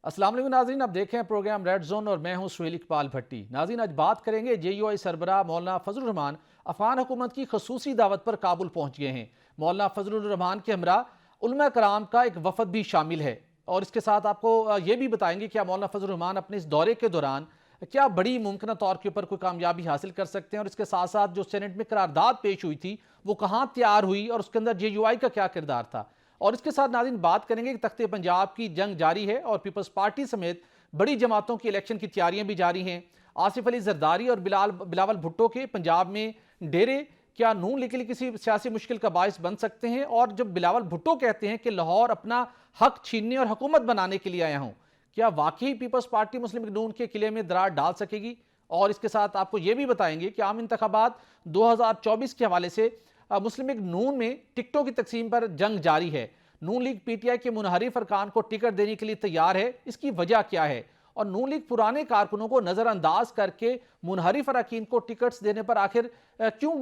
अस्सलाम वालेकुम नाज़रीन, आप देखें हैं प्रोग्राम रेड जोन और मैं हूं सुहेल इकबाल भट्टी। नाज़रीन, आज बात करेंगे JUI सरबराह मौलाना फजलुर रहमान अफगान हुकूमत की खसूसी दावत पर काबुल पहुंच गए हैं। मौलाना फजलुर रहमान के हमरा उलमा कराम का एक वफद भी शामिल है और इसके साथ आपको ये भी बताएंगे क्या मौलाना फजलुर रहमान अपने इस दौरे के दौरान क्या बड़ी मुमकिन तौर के ऊपर कोई कामयाबी हासिल कर सकते हैं, और इसके साथ साथ जो सेनेट में करारदाद पेश हुई थी वो कहाँ तैयार हुई और उसके अंदर JUI का क्या किरदार था। और इसके साथ नाज़रीन बात करेंगे कि तख्ते पंजाब की जंग जारी है और पीपल्स पार्टी समेत बड़ी जमातों की इलेक्शन की तैयारियां भी जारी हैं। आसिफ अली जरदारी और बिलावल भुट्टो के पंजाब में डेरे क्या नून लीग के लिए किसी सियासी मुश्किल का बायस बन सकते हैं। और जब बिलावल भुट्टो कहते हैं कि लाहौर अपना हक छीनने और हुकूमत बनाने के लिए आया हूं, क्या वाकई पीपल्स पार्टी मुस्लिम लीग नून के किले में दरार डाल सकेगी। और इसके साथ आपको यह भी बताएंगे कि आम इंतखाबात 2024 के हवाले से मुस्लिम लीग नून में टिकटों की तकसीम पर जंग जारी है। नून लीग PTI के मुनहरिफ अरकान को टिकट देने के लिए तैयार है, इसकी वजह क्या है। और नून लीग पुराने कारकुनों को नजरअंदाज करके मुनहरिफ अरकान को टिकट्स देने पर आखिर क्यों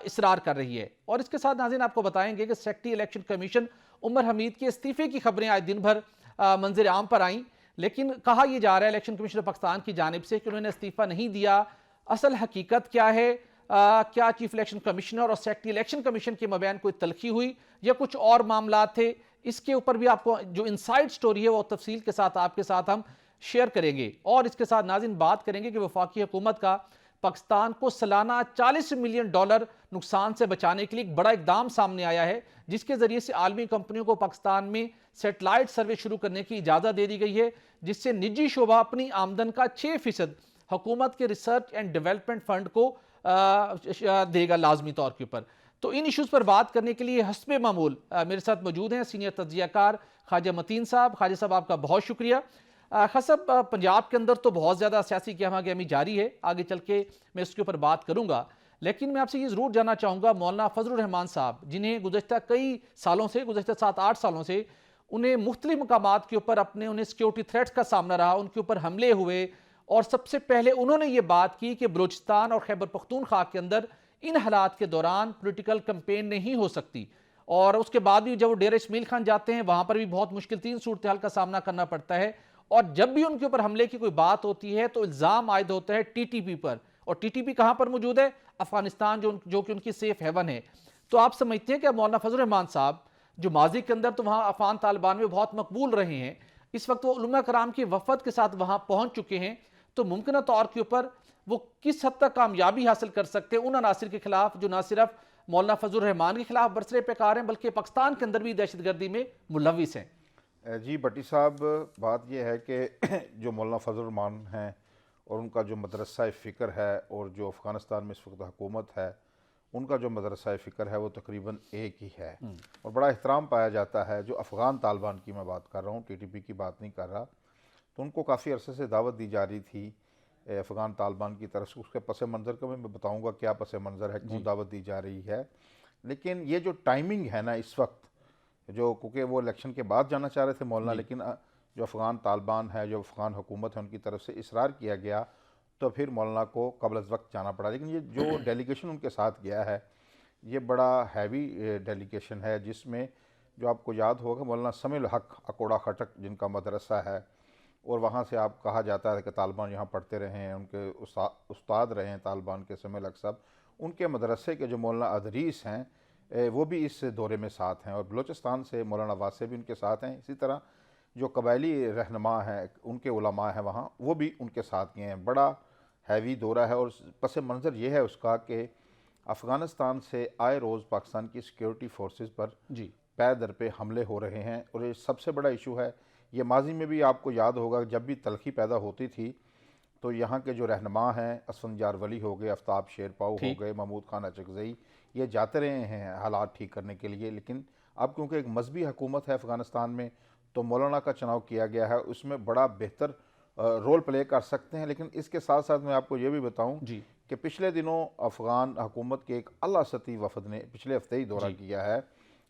इसरार कर रही है। और इसके साथ नाज़रीन आपको बताएंगे कि secretary election commission Umar Hamid के इस्तीफे की खबरें आज दिन भर मंजर आम पर आई, लेकिन कहा यह जा रहा है इलेक्शन कमीशन पाकिस्तान की जानिब से कि उन्होंने इस्तीफा नहीं दिया। असल हकीकत क्या है, क्या चीफ इलेक्शन कमिश्नर और सेक्रेटरी इलेक्शन कमीशन के मबैन कोई तलखी हुई या कुछ और मामला थे। इसके ऊपर भी आपको जो इनसाइड स्टोरी है वो तफसील के साथ आपके साथ हम शेयर करेंगे। और इसके साथ नाज़रीन बात करेंगे कि वफाकी हुकूमत का पाकिस्तान को सालाना $40 मिलियन नुकसान से बचाने के लिए एक बड़ा इकदाम सामने आया है, जिसके जरिए से आलमी कंपनियों को पाकिस्तान में सेटेलाइट सर्वे शुरू करने की इजाज़त दे दी गई है, जिससे निजी शोबा अपनी आमदन का 6% हुकूमत के रिसर्च एंड डेवलपमेंट फंड को देगा लाजमी तौर के ऊपर। तो इन इश्यूज पर बात करने के लिए हस्बे मामूल मेरे साथ मौजूद हैं सीनियर तज्जियाकार ख्वाजा मतीन साहब। ख्वाजा साहब आपका बहुत शुक्रिया। खसब पंजाब के अंदर तो बहुत ज़्यादा सियासी गहमा गहमी जारी है, आगे चल के मैं इसके ऊपर बात करूंगा, लेकिन मैं आपसे ये ज़रूर जानना चाहूँगा मौलाना फजलुर रहमान साहब, जिन्हें गुज़श्ता कई सालों से, गुज़श्ता 7-8 सालों से उन्हें मुख्तलिफ मकामात के ऊपर अपने उन्हें सिक्योरिटी थ्रेट्स का सामना रहा, उनके ऊपर हमले हुए और सबसे पहले उन्होंने ये बात की कि बलूचिस्तान और खैबर पख्तूनख्वा के अंदर इन हालात के दौरान पॉलिटिकल कैंपेन नहीं हो सकती। और उसके बाद भी जब वो डेरा इस्माइल खान जाते हैं वहां पर भी बहुत मुश्किल 3 सूरत हाल का सामना करना पड़ता है। और जब भी उनके ऊपर हमले की कोई बात होती है तो इल्जाम आयद होता है TTP पर, और TTP कहां पर मौजूद है, अफगानिस्तान, जो कि उनकी सेफ हेवन है। तो आप समझते हैं कि मौलाना फजलुर रहमान साहब जो माजी के अंदर तो वहां अफगान तालिबान में बहुत मकबूल रहे हैं, इस वक्त वो उलमा कराम के वफद के साथ वहां पहुंच चुके हैं, तो मुमकिन तौर के ऊपर वो किस हद तक कामयाबी हासिल कर सकते हैं उन अनासिर के खिलाफ जो ना सिर्फ मौलाना फजलुर रहमान के खिलाफ बरसरे पैकार हैं बल्कि पाकिस्तान के अंदर भी दहशतगर्दी में मुलविस हैं। जी भट्टी साहब, बात यह है कि जो मौलाना फजलुर रहमान हैं और उनका जो मदरसा फ़िक्र है और जो अफ़गानिस्तान में इस वक्त हुकूमत है उनका जो मदरसा फ़िक्र है वो तकरीबन एक ही है और बड़ा एहतराम पाया जाता है। जो अफ़गान तालिबान की मैं बात कर रहा हूँ, TTP की बात नहीं कर रहा, तो उनको काफ़ी अरसे से दावत दी जा रही थी अफ़गान तालिबान की तरफ से। उसके पस मंज़र का मैं बताऊँगा क्या पस मंज़र है, क्यों दावत दी जा रही है। लेकिन ये जो टाइमिंग है ना इस वक्त, जो क्योंकि वो इलेक्शन के बाद जाना चाह रहे थे मौलाना, लेकिन जो अफ़गान तालिबान है, जो अफ़गान हुकूमत है, उनकी तरफ से इसरार किया गया तो फिर मौलाना को कबल अज़ वक्त जाना पड़ा। लेकिन ये जो डेलीगेशन उनके साथ गया है ये बड़ा हैवी डेलीगेशन है, जिसमें जो आपको याद होगा मौलाना समीउल हक अकोड़ा खटक जिनका मदरसा है, और वहाँ से आप कहा जाता है कि तालिबान यहाँ पढ़ते रहे हैं, उनके उस्ताद रहे हैं तालिबान के समीउल हक साहब। उनके मदरसे के जो मौलाना अदरीस हैं वो भी इस दौरे में साथ हैं, और बलूचिस्तान से मौलाना वासे भी उनके साथ हैं। इसी तरह जो कबायली रहनुमा हैं, उनके उलमा हैं वहाँ, वो भी उनके साथ गए हैं। बड़ा हैवी दौरा है और पस मंज़र ये है उसका कि अफ़गानिस्तान से आए रोज़ पाकिस्तान की सिक्योरिटी फोर्सेस पर जी पै दर पे हमले हो रहे हैं, और ये सबसे बड़ा इशू है। ये माजी में भी आपको याद होगा जब भी तलखी पैदा होती थी तो यहाँ के जो रहनुमा हैं, असफंजार वली हो गए, आफ्ताब शेरपाऊ हो गए, महमूद खान अचकज़ई, ये जाते रहे हैं हालात ठीक करने के लिए। लेकिन अब क्योंकि एक मजहबी हुकूमत है अफ़गानिस्तान में, तो मौलाना का चुनाव किया गया है, उसमें बड़ा बेहतर रोल प्ले कर सकते हैं। लेकिन इसके साथ साथ मैं आपको ये भी बताऊं जी कि पिछले दिनों अफ़गान हुकूमत के एक अला सती वफद ने पिछले हफ्ते ही दौरा किया है,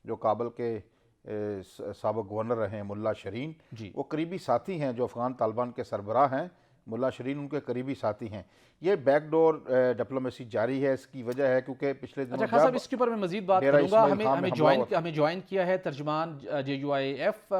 जो काबल के साबिक़ गवर्नर रहे हैं मुल्ला शरीन, जी वो करीबी साथी हैं जो अफ़गान तालिबान के सरबराह हैं, मुल्ला शरीन उनके करीबी साथी हैं। ये बैकडोर डिप्लोमेसी जारी है, इसकी वजह है क्योंकि पिछले दिनों अच्छा खान साहब, जब इसके ऊपर मैं मजीद बात डेरा करूंगा। इस्माइल हमें खान में हमला हुआ हमें ज्वाइन किया है तर्जुमान JUIF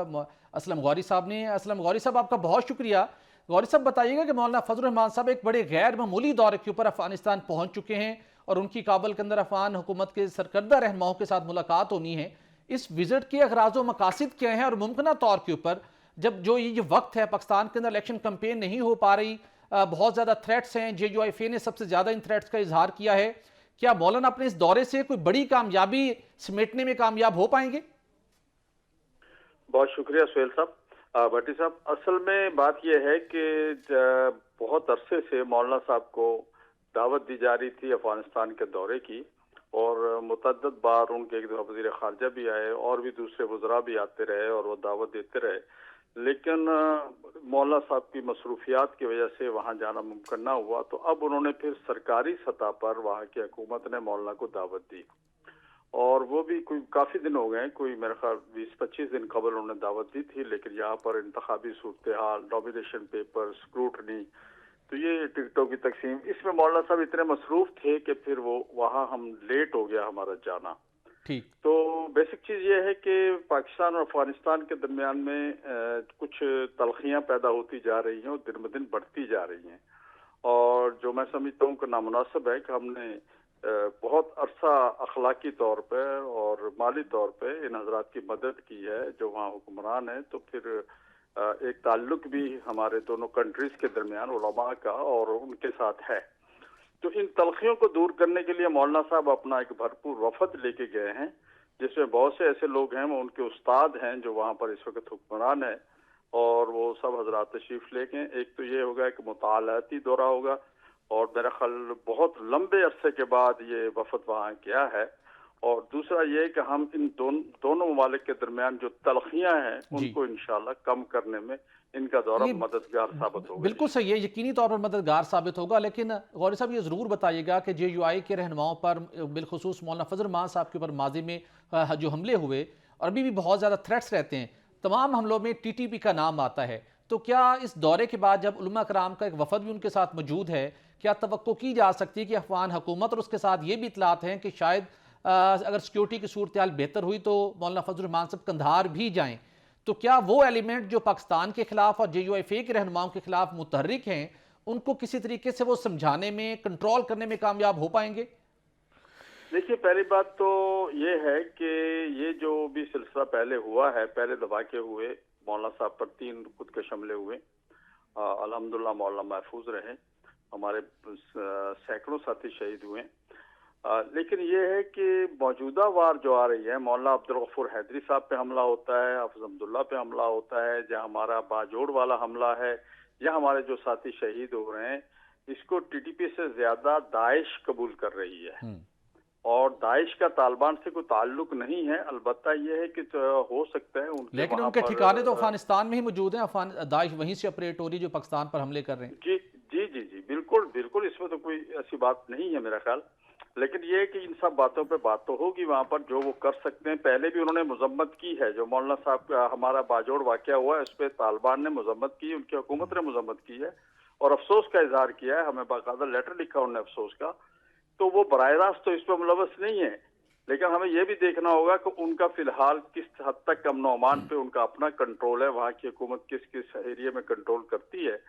असलम गौरी साहब ने। असलम गौरी साहब, आपका बहुत शुक्रिया। गौरी साहब, बताइएगा कि मौलाना फजल रहमान साहब एक बड़े गैर मामूली दौरे के ऊपर अफगानिस्तान पहुंच चुके हैं और उनकी काबुल के अंदर अफगान हुकूमत के सरकर्दा रहनुमाओं के साथ मुलाकात होनी है। इस विजिट के अगराज व मकासद क्या हैं और मुमकिन तौर के ऊपर जब जो ये वक्त है पाकिस्तान के अंदर इलेक्शन कैंपेन नहीं हो पा रही, बहुत ज़्यादा थ्रेट्स हैं, JUIF ने सबसे ज़्यादा इन थ्रेट्स का इजहार किया है, क्या मौलाना अपने इस दौरे से कोई बड़ी कामयाबी समेटने में कामयाब हो पाएंगे? बहुत शुक्रिया सुहेल साहब। भट्टी साहब, असल में बात यह है कि बहुत अरसे से मौलाना साहब को दावत दी जा रही थी अफगानिस्तान के दौरे की, और मुतअद्दिद बार उनके एक दफा वज़ीर ख़ारजा भी आए और भी दूसरे वज़रा भी आते रहे और वो दावत देते रहे, लेकिन मौलाना साहब की मसरूफियात की वजह से वहाँ जाना मुमकिन ना हुआ। तो अब उन्होंने फिर सरकारी सतह पर वहाँ की हुकूमत ने मौलाना को दावत दी, और वो भी कोई काफ़ी दिन हो गए, कोई मेरे ख्याल 20-25 दिन कबल उन्होंने दावत दी थी, लेकिन यहाँ पर इंतखाबी सूरत हाल, नॉमिनेशन पेपर, स्क्रूटनी, तो ये टिकटों की तकसीम, इसमें मौलाना साहब इतने मसरूफ थे कि फिर वो वहाँ हम लेट हो गया हमारा जाना। ठीक। तो बेसिक चीज़ ये है कि पाकिस्तान और अफगानिस्तान के दरमियान में कुछ तलखियाँ पैदा होती जा रही हैं और दिन ब दिन बढ़ती जा रही हैं, और जो मैं समझता हूँ कि नामुनासिब है कि हमने बहुत अरसा अखलाकी तौर पर और माली तौर पर इन हजरात की मदद की है जो वहाँ हुक्मरान है। तो फिर एक ताल्लुक भी हमारे दोनों कंट्रीज के दरमियान उलमा का और उनके साथ है। तो इन तलखियों को दूर करने के लिए मौलाना साहब अपना एक भरपूर वफद लेके गए हैं, जिसमें बहुत से ऐसे लोग हैं, वो उनके उस्ताद हैं जो वहाँ पर इस वक्त हुक्मरान है, और वो सब हजरात तशरीफ लेके। एक तो ये होगा कि मुतालाती दौरा होगा, और मेरा ख्याल बहुत लंबे अरसे के बाद ये वफद वहाँ गया है, और दूसरा ये कि हम इन दोनों ममालिक के दरमियान जो तलखियाँ हैं उनको इंशाल्लाह कम करने में इनका दौरा मददगार साबित होगा। बिल्कुल सही है, यकीनी तौर पर मददगार साबित होगा। लेकिन गौरी साहब, ये ज़रूर बताइएगा कि JUI के रहनुमाओं पर, बिलखुसूस मौलाना फजल रहमान साहब के ऊपर माजी में जो हमले हुए और अभी भी बहुत ज़्यादा थ्रेट्स रहते हैं, तमाम हमलों में TTP का नाम आता है, तो क्या इस दौरे के बाद जब उलमा कराम का एक वफद भी उनके साथ मौजूद है, क्या तवक्को की जा सकती है कि अफगान हुकूमत और उसके साथ ये भी इतलात हैं कि शायद अगर सिक्योरिटी की सूरत हाल बेहतर हुई तो मौलाना फजल रहमान साहब कंधार भी जाएं, तो क्या वो एलिमेंट जो पाकिस्तान के खिलाफ और JUIF के रहनुमाओं के खिलाफ मुतहर्रिक हैं, उनको किसी तरीके से वो समझाने में, कंट्रोल करने में कामयाब हो पाएंगे? देखिए, पहली बात तो ये है कि ये जो भी सिलसिला पहले हुआ है, पहले धमाके हुए, मौलाना साहब पर 3 खुदकश हमले हुए, अल्हम्दुलिल्लाह मौलाना महफूज रहे, हमारे सैकड़ों साथी शहीद हुए। लेकिन ये है कि मौजूदा वार जो आ रही है, मौलाना अब्दुल गफूर हैदरी साहब पे हमला होता है, हाफिज अब्दुल्ला पे हमला होता है, जहाँ हमारा बाजोड़ वाला हमला है, या हमारे जो साथी शहीद हो रहे हैं, इसको TTP से ज्यादा दाइश कबूल कर रही है, और दाइश का तालिबान से कोई ताल्लुक नहीं है। अलबत्ता ये है कि हो सकता है उनके, लेकिन उनके ठिकाने तो अफगानिस्तान में ही मौजूद हैं, दाइश वहीं से ऑपरेट हो रही है जो पाकिस्तान पर हमले कर रहे हैं। जी जी जी जी, बिल्कुल बिल्कुल, इसमें तो कोई ऐसी बात नहीं है मेरा ख्याल। लेकिन ये है कि इन सब बातों पे बात तो होगी वहाँ पर, जो वो कर सकते हैं। पहले भी उन्होंने मजम्मत की है, जो मौलाना साहब का हमारा बाजोड़ वाकया हुआ है, उस पर तालिबान ने मजम्मत की, उनकी हुकूमत ने मजम्मत की है और अफसोस का इजहार किया है, हमें बाकायदा लेटर लिखा उन्होंने अफसोस का। तो वो बराह रास्त तो इस पर मुलवस नहीं है, लेकिन हमें यह भी देखना होगा कि उनका फिलहाल किस हद तक अमन ओमान पे उनका अपना कंट्रोल है, वहाँ की हुकूमत किस किस एरिया में कंट्रोल करती है।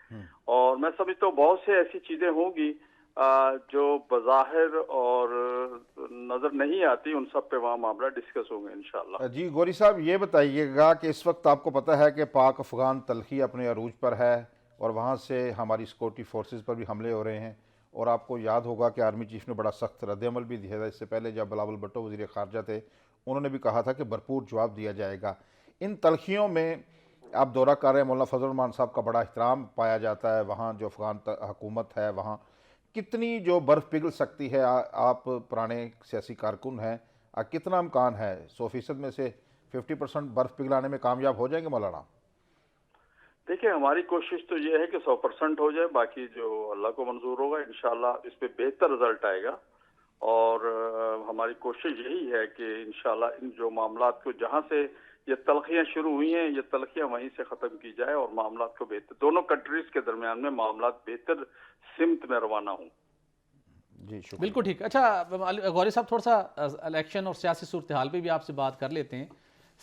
और मैं समझता हूँ बहुत से ऐसी चीजें होंगी जो बज़ाहिर और नजर नहीं आती, उन सब पे वहाँ मामला डिस्कस होंगे इंशाल्लाह। जी गौरी साहब, ये बताइएगा कि इस वक्त आपको पता है कि पाक अफगान तलखी अपने अरूज पर है और वहाँ से हमारी सिक्योरिटी फोर्सेस पर भी हमले हो रहे हैं, और आपको याद होगा कि आर्मी चीफ ने बड़ा सख्त रद्दअमल भी दिया था। इससे पहले जब बिलावल भुट्टो वज़ीर ख़ारजा थे, उन्होंने भी कहा था कि भरपूर जवाब दिया जाएगा। इन तलखियों में आप दौरा कर रहे हैं, मौलाना फजल रहमान साहब का बड़ा एहतराम पाया जाता है वहाँ, जो अफगान हुकूमत है वहाँ कितनी जो बर्फ़ पिघल सकती है? आप पुराने सियासी कारकुन हैं, कितना इम्कान है 100% में से 50% बर्फ़ पिघलाने में कामयाब हो जाएंगे मौलाना? देखिए, हमारी कोशिश तो ये है कि 100% हो जाए, बाकी जो अल्लाह को मंजूर होगा इंशाल्लाह इस पे बेहतर रिजल्ट आएगा। और हमारी कोशिश यही है कि इंशाल्लाह इन जो मामलात को जहाँ से ये तलखियां शुरू हुई हैं, ये तलखियां वहीं से खत्म की जाए और मामला को बेहतर, दोनों कंट्रीज के दरमियान में मामला बेहतर सिमत में रवाना हूँ। जी शुक्रिया। बिल्कुल ठीक। अच्छा गौरी साहब, थोड़ा सा इलेक्शन और सियासी सूरत हाल पे भी आपसे बात कर लेते हैं।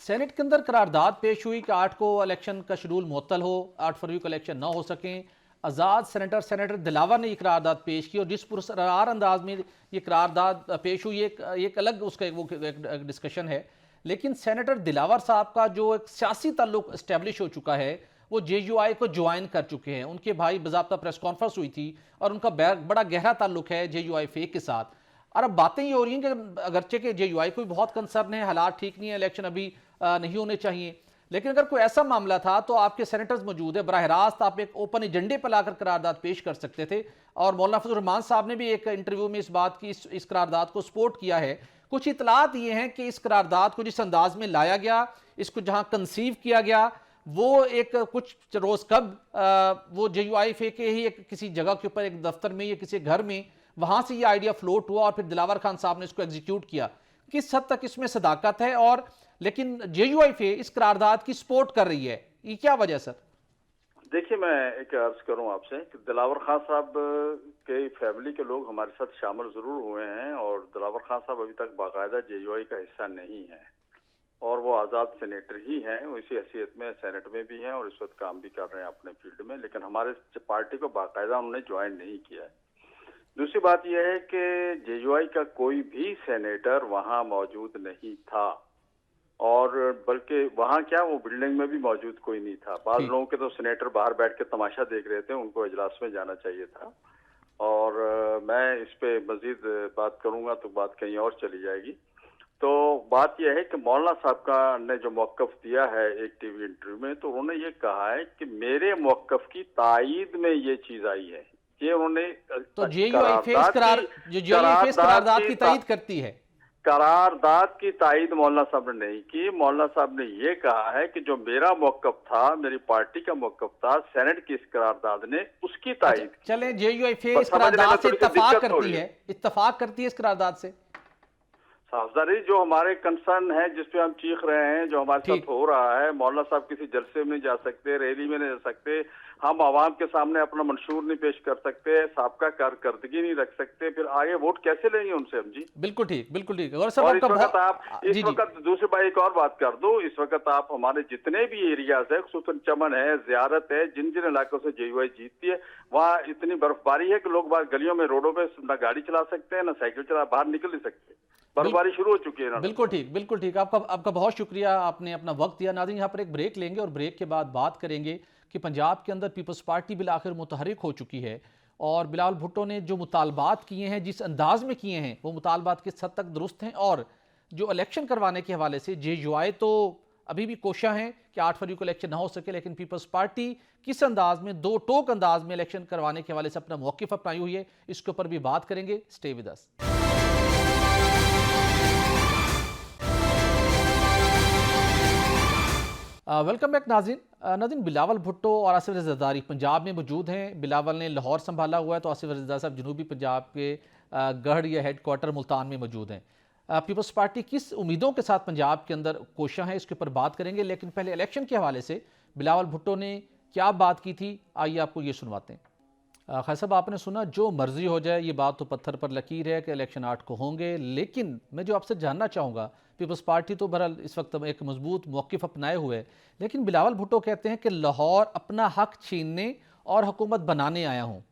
सेनेट के अंदर करारदाद पेश हुई कि 8 को इलेक्शन का शेड्यूल मुअत्तल हो, 8 फरवरी को इलेक्शन ना हो सकें। आज़ाद सेनेटर दिलावर ने ये करारदाद पेश की और जिस पुरस्कार अंदाज में ये करारदाद पेश हुई, एक अलग उसका एक डिस्कशन है। लेकिन सेनेटर दिलावर साहब का जो एक सियासी ताल्लुक इस्टेब्लिश हो चुका है, वो JUI को ज्वाइन कर चुके हैं। उनके भाई बाज़ाब्ता प्रेस कॉन्फ्रेंस हुई थी और उनका बड़ा गहरा ताल्लुक है JUI फेक के साथ। और अब बातें ये हो रही हैं कि अगरचे के JUI को भी बहुत कंसर्न है, हालात ठीक नहीं है, इलेक्शन अभी नहीं होने चाहिए, लेकिन अगर कोई ऐसा मामला था तो आपके सेनेटर्स मौजूद है, बराह रास्त आप एक ओपन एजेंडे पर लाकर करारदाद पेश कर सकते थे। और मौलाना फजल रहमान साहब ने भी एक इंटरव्यू में इस बात की इस करारदाद को सपोर्ट किया है। कुछ इतलात ये हैं कि इस करारदाद को जिस अंदाज में लाया गया, इसको जहां कंसीव किया गया, वो एक कुछ रोज कब वो JUI फेक के ही एक किसी जगह के ऊपर, एक दफ्तर में या किसी घर में, वहां से ये आइडिया फ्लोट हुआ और फिर दिलावर खान साहब ने इसको एग्जीक्यूट किया। किस हद तक इसमें सदाकत है, और लेकिन JUI फेक इस करारदाद की सपोर्ट कर रही है, ये क्या वजह सर? देखिए, मैं एक अर्ज करूं आपसे कि दिलावर खान साहब के फैमिली के लोग हमारे साथ शामिल जरूर हुए हैं और दिलावर खान साहब अभी तक बाकायदा JUI का हिस्सा नहीं है और वो आज़ाद सेनेटर ही हैं, वो इसी हैसियत में सेनेट में भी हैं और इस वक्त काम भी कर रहे हैं अपने फील्ड में, लेकिन हमारे पार्टी को बाकायदा उन्होंने ज्वाइन नहीं किया है। दूसरी बात यह है कि JUI का कोई भी सेनेटर वहां मौजूद नहीं था और बल्कि वहां क्या, वो बिल्डिंग में भी मौजूद कोई नहीं था। बाज लोगों के तो सेनेटर बाहर बैठ के तमाशा देख रहे थे, उनको इजलास में जाना चाहिए था। और मैं इस पे मजीद बात करूंगा तो बात कहीं और चली जाएगी। तो बात यह है कि मौलाना साहब का ने जो मौक़िफ़ दिया है एक टीवी इंटरव्यू में, तो उन्होंने ये कहा है कि मेरे मौक़िफ़ की तायीद में ये चीज आई है। ये उन्होंने तो JUI फेस करारदाद की तायीद करती है। करारदाद की तायीद मौलाना साहब ने नहीं की। मौलाना साहब ने ये कहा है कि जो मेरा मौक़िफ़ था, मेरी पार्टी का मौक़िफ़ था, सेनेट की इस करारदाद ने उसकी तायीद की। चले JUI फेस इस करारदाद से इत्तफाक करती है, इत्तफाक करती है इस करारदाद से। साफजारी जो हमारे कंसर्न है, जिसपे हम चीख रहे हैं, जो हमारे साथ हो रहा है, मौलाना साहब किसी जलसे में नहीं जा सकते, रैली में नहीं जा सकते, हम आवाम के सामने अपना मंशूर नहीं पेश कर सकते, साबका कारकर्दगी नहीं रख सकते, फिर आगे वोट कैसे लेंगे उनसे हम? जी बिल्कुल ठीक, बिल्कुल ठीक। और इस वक्त दूसरी बात एक और बात कर दो, इस वक्त आप हमारे जितने भी एरियाज है, खुसूसन चमन है, ज़ियारत है, जिन जिन इलाकों से JUI जीतती है, वहाँ इतनी बर्फबारी है कि लोग बाहर गलियों में, रोडों पे ना गाड़ी चला सकते हैं, ना साइकिल चला, बाहर निकल नहीं सकते, बर्फबारी शुरू हो चुकी है ना। बिल्कुल ठीक, बिल्कुल ठीक। आपका बहुत शुक्रिया, आपने अपना वक्त दिया। नाज़रीन, यहाँ पर एक ब्रेक लेंगे और ब्रेक के बाद बात करेंगे कि पंजाब के अंदर पीपल्स पार्टी बिल आखिर मुतहरिक हो चुकी है और बिलावल भुट्टो ने जो मुतालबात किए हैं, जिस अंदाज में किए हैं, वो मुतालबात किस हद तक दुरुस्त हैं, और जो इलेक्शन करवाने के हवाले से JUI तो अभी भी कोशिश हैं कि 8 फरवरी को इलेक्शन ना हो सके, लेकिन पीपल्स पार्टी किस अंदाज में, दो टोक अंदाज में इलेक्शन करवाने के हवाले से अपना मौक़िफ़ अपनाई हुई है, इसके ऊपर भी बात करेंगे। Stay with us. Welcome back नाज़रीन, बिलावल भुट्टो और आसिफ रज़ा ज़रदारी पंजाब में मौजूद हैं। बिलावल ने लाहौर संभाला हुआ है, तो आसिफ रज़ा साहब जनूबी पंजाब के गढ़ या हेडक्वार्टर मुल्तान में मौजूद हैं। पीपल्स पार्टी किस उम्मीदों के साथ पंजाब के अंदर कोशिश है, इसके ऊपर बात करेंगे, लेकिन पहले इलेक्शन के हवाले से बिलावल भुट्टो ने क्या बात की थी, आइए आपको ये सुनवाते हैं। खैर साहब, आपने सुना जो मर्जी हो जाए, ये बात तो पत्थर पर लकीर है कि इलेक्शन 8 को होंगे, लेकिन मैं जो आपसे जानना चाहूँगा, पीपल्स पार्टी तो बहरहाल इस वक्त एक मजबूत मौक़िफ़ अपनाए हुए है, लेकिन बिलावल भुट्टो कहते हैं कि लाहौर अपना हक छीनने और हुकूमत बनाने आया हूँ।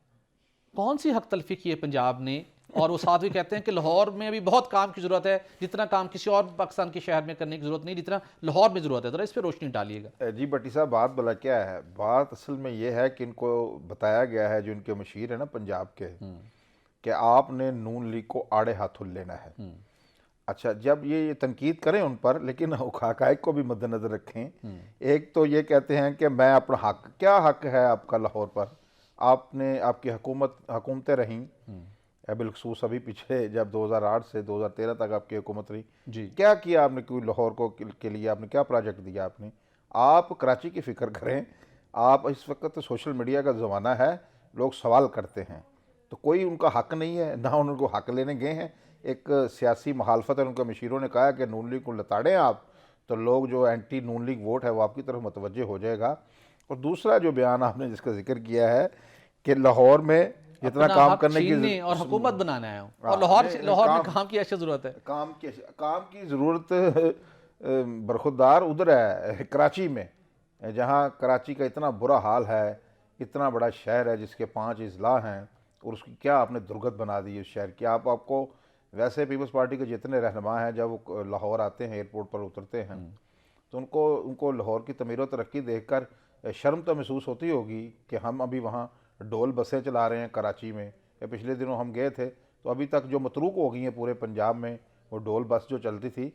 कौन सी हक तलफी की है पंजाब ने? और वो साथ भी कहते हैं कि लाहौर में अभी बहुत काम की ज़रूरत है, जितना काम किसी और पाकिस्तान के शहर में करने की ज़रूरत नहीं, जितना लाहौर में ज़रूरत है। ज़रा इस पर रोशनी डालिएगा। जी भट्टी साहब, बात भला क्या है? बात असल में ये है कि इनको बताया गया है, जो इनके मशीर है ना पंजाब के, कि आपने नून लीग को आड़े हाथों लेना है। अच्छा, जब ये तनकीद करें उन पर, लेकिन हक़ाइक़ को भी मद्देनज़र रखें। एक तो ये कहते हैं कि मैं अपना हक, क्या हक है आपका लाहौर पर? आपने, आपकी हुकूमतें रहीं, बिलखसूस अभी पीछे जब 2008 से 2013 तक आपकी हुकूमत रही जी, क्या किया आपने? कोई लाहौर को के लिए आपने क्या प्रोजेक्ट दिया आपने? आप कराची की फ़िक्र करें। आप इस वक्त सोशल मीडिया का ज़माना है, लोग सवाल करते हैं, तो कोई उनका हक नहीं है, ना उनको हक लेने गए हैं। एक सियासी मुखालफत है, उनके मशीरों ने कहा कि नून लीग को लताड़ें आप, तो लोग जो एंटी नून लीग वोट है वो आपकी तरफ मुतवज्जे हो जाएगा। और दूसरा जो बयान आपने जिसका जिक्र किया है कि लाहौर में जितना अपना काम हक करने की छीनने और हुकूमत बनाना है, और हाँ, लाहौर नहीं, लाहौर में काम काम की ऐसी जरूरत है। काम की ज़रूरत बरखुरदार उधर है कराची में, जहाँ कराची का इतना बुरा हाल है, इतना बड़ा शहर है जिसके 5 अजला हैं, और उसकी क्या आपने दुर्गत बना दी उस शहर की। आपको वैसे पीपल्स पार्टी के जितने रहनुमा हैं जब वो लाहौर आते हैं, एयरपोर्ट पर उतरते हैं, तो उनको लाहौर की तमीर व तरक्की देखकर शर्म तो महसूस होती होगी कि हम अभी वहाँ डोल बसें चला रहे हैं कराची में। या पिछले दिनों हम गए थे तो अभी तक जो मतरूक हो गई हैं पूरे पंजाब में वो डोल बस जो चलती थी,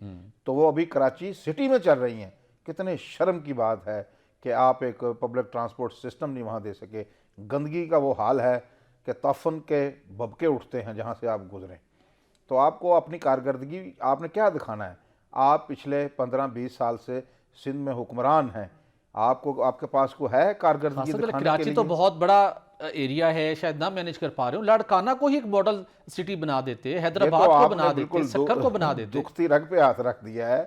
तो वो अभी कराची सिटी में चल रही हैं। कितने शर्म की बात है कि आप एक पब्लिक ट्रांसपोर्ट सिस्टम नहीं वहाँ दे सके। गंदगी का वो हाल है कि तफन के भबके उठते हैं जहाँ से आप गुजरें। तो आपको अपनी कारकर्दगी आपने क्या दिखाना है? आप पिछले 15-20 साल से सिंध में हुक्मरान हैं, आपके पास को है कारकर्दगी दिखाने के कराची लिए? तो बहुत बड़ा एरिया है, शायद ना मैनेज कर पा रहे हो। लाड़काना को ही एक मॉडल सिटी बना देते, ये हैदराबाद तो को आपने बना देते, बिल्कुल सक्कर को बना देते। दुखती रग पे हाथ रख दिया है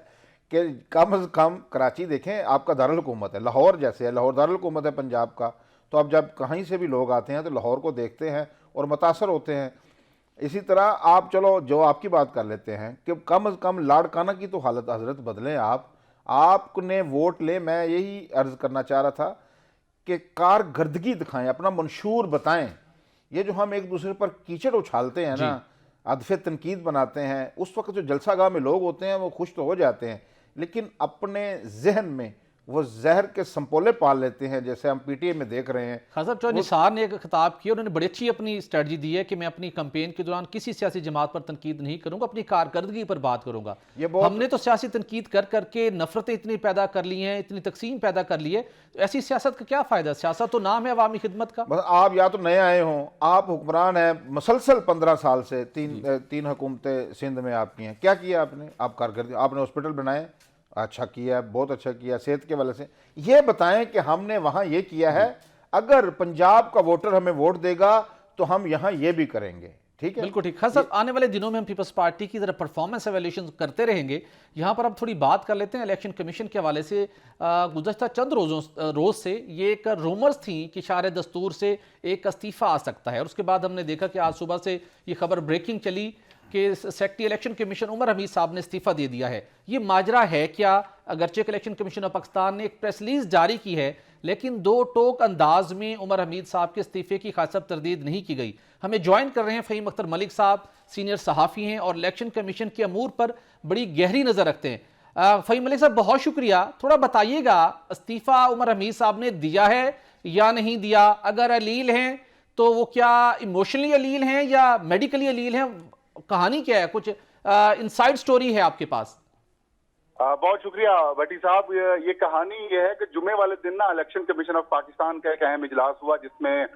कि कम से कम कराची देखें, आपका दारुल हुकूमत है, लाहौर जैसे है, लाहौर दारुल हुकूमत है पंजाब का। तो अब जब कहीं से भी लोग आते हैं तो लाहौर को देखते हैं और मुतासर होते हैं। इसी तरह आप चलो जो आपकी बात कर लेते हैं कि कम से कम लाड़काना की तो हालत हजरत बदलें। आपने वोट ले, मैं यही अर्ज करना चाह रहा था कि कारकर्दगी दिखाएं, अपना मंशूर बताएं। ये जो हम एक दूसरे पर कीचड़ उछालते हैं ना, अदफे तनकीद बनाते हैं, उस वक्त जो जलसागाह में लोग होते हैं वो खुश तो हो जाते हैं, लेकिन अपने जहन में वो जहर के संपोले पाल लेते हैं, जैसे हम पीटीए में देख रहे हैं। खान साहब, जो निसार ने एक खिताब किया, उन्होंने बड़ी अच्छी अपनी स्ट्रेटजी दी है कि मैं अपनी कैंपेन के दौरान किसी सियासी जमात पर तनकीद नहीं करूंगा, अपनी कारकर्दगी पर बात करूंगा। हमने तो सियासी तनकीद कर करके नफरतें इतनी पैदा कर ली हैं, इतनी तकसीम पैदा कर ली है, तो ऐसी सियासत का क्या फायदा? सियासत तो नाम है अवामी खिदमत का। बस आप या तो नए आए हों, आप हुक्मरान हैं मसलसल 15 साल से, तीन हुकूमतें सिंध में आपकी हैं, क्या किया आपने? आप कारकर्दगी, आपने हॉस्पिटल बनाए, अच्छा किया, बहुत अच्छा किया, सेहत के वाले से। ये बताएं कि हमने वहां ये किया है, अगर पंजाब का वोटर हमें वोट देगा तो हम यहां ये भी करेंगे। ठीक है, बिल्कुल ठीक। खान साहब, आने वाले दिनों में हम पीपल्स पार्टी की जरा परफॉर्मेंस एवेल्यूशन करते रहेंगे। यहाँ पर अब थोड़ी बात कर लेते हैं इलेक्शन कमीशन के हवाले से। गुज़श्ता चंद रोज़ से ये एक रूमर्स थी कि शार दस्तूर से एक इस्तीफ़ा आ सकता है, और उसके बाद हमने देखा कि आज सुबह से ये खबर ब्रेकिंग चली कि secretary election commission Umar Hamid साहब ने इस्तीफ़ा दे दिया है। ये माजरा है क्या? अगरचे इलेक्शन कमीशन ऑफ पाकिस्तान ने एक प्रेस रिलीज जारी की है, लेकिन दो टोक अंदाज में उमर हमीद साहब के इस्तीफे की खासा तरदीद नहीं की गई। हमें ज्वाइन कर रहे हैं फ़हीम अख्तर मलिक साहब, सीनियर सहाफ़ी हैं और इलेक्शन कमीशन के अमूर पर बड़ी गहरी नज़र रखते हैं। फ़हीम मलिक साहब, बहुत शुक्रिया। थोड़ा बताइएगा, इस्तीफ़ा उमर हमीद साहब ने दिया है या नहीं दिया? अगर अलील हैं तो वो क्या इमोशनली अलील हैं या मेडिकली अलील हैं? कहानी क्या है? कुछ इनसाइड स्टोरी है आपके पास? बहुत शुक्रिया भट्टी साहब। ये कहानी ये है कि जुमे वाले दिन ना इलेक्शन कमीशन ऑफ पाकिस्तान का एक अहम इजलास हुआ, जिसमें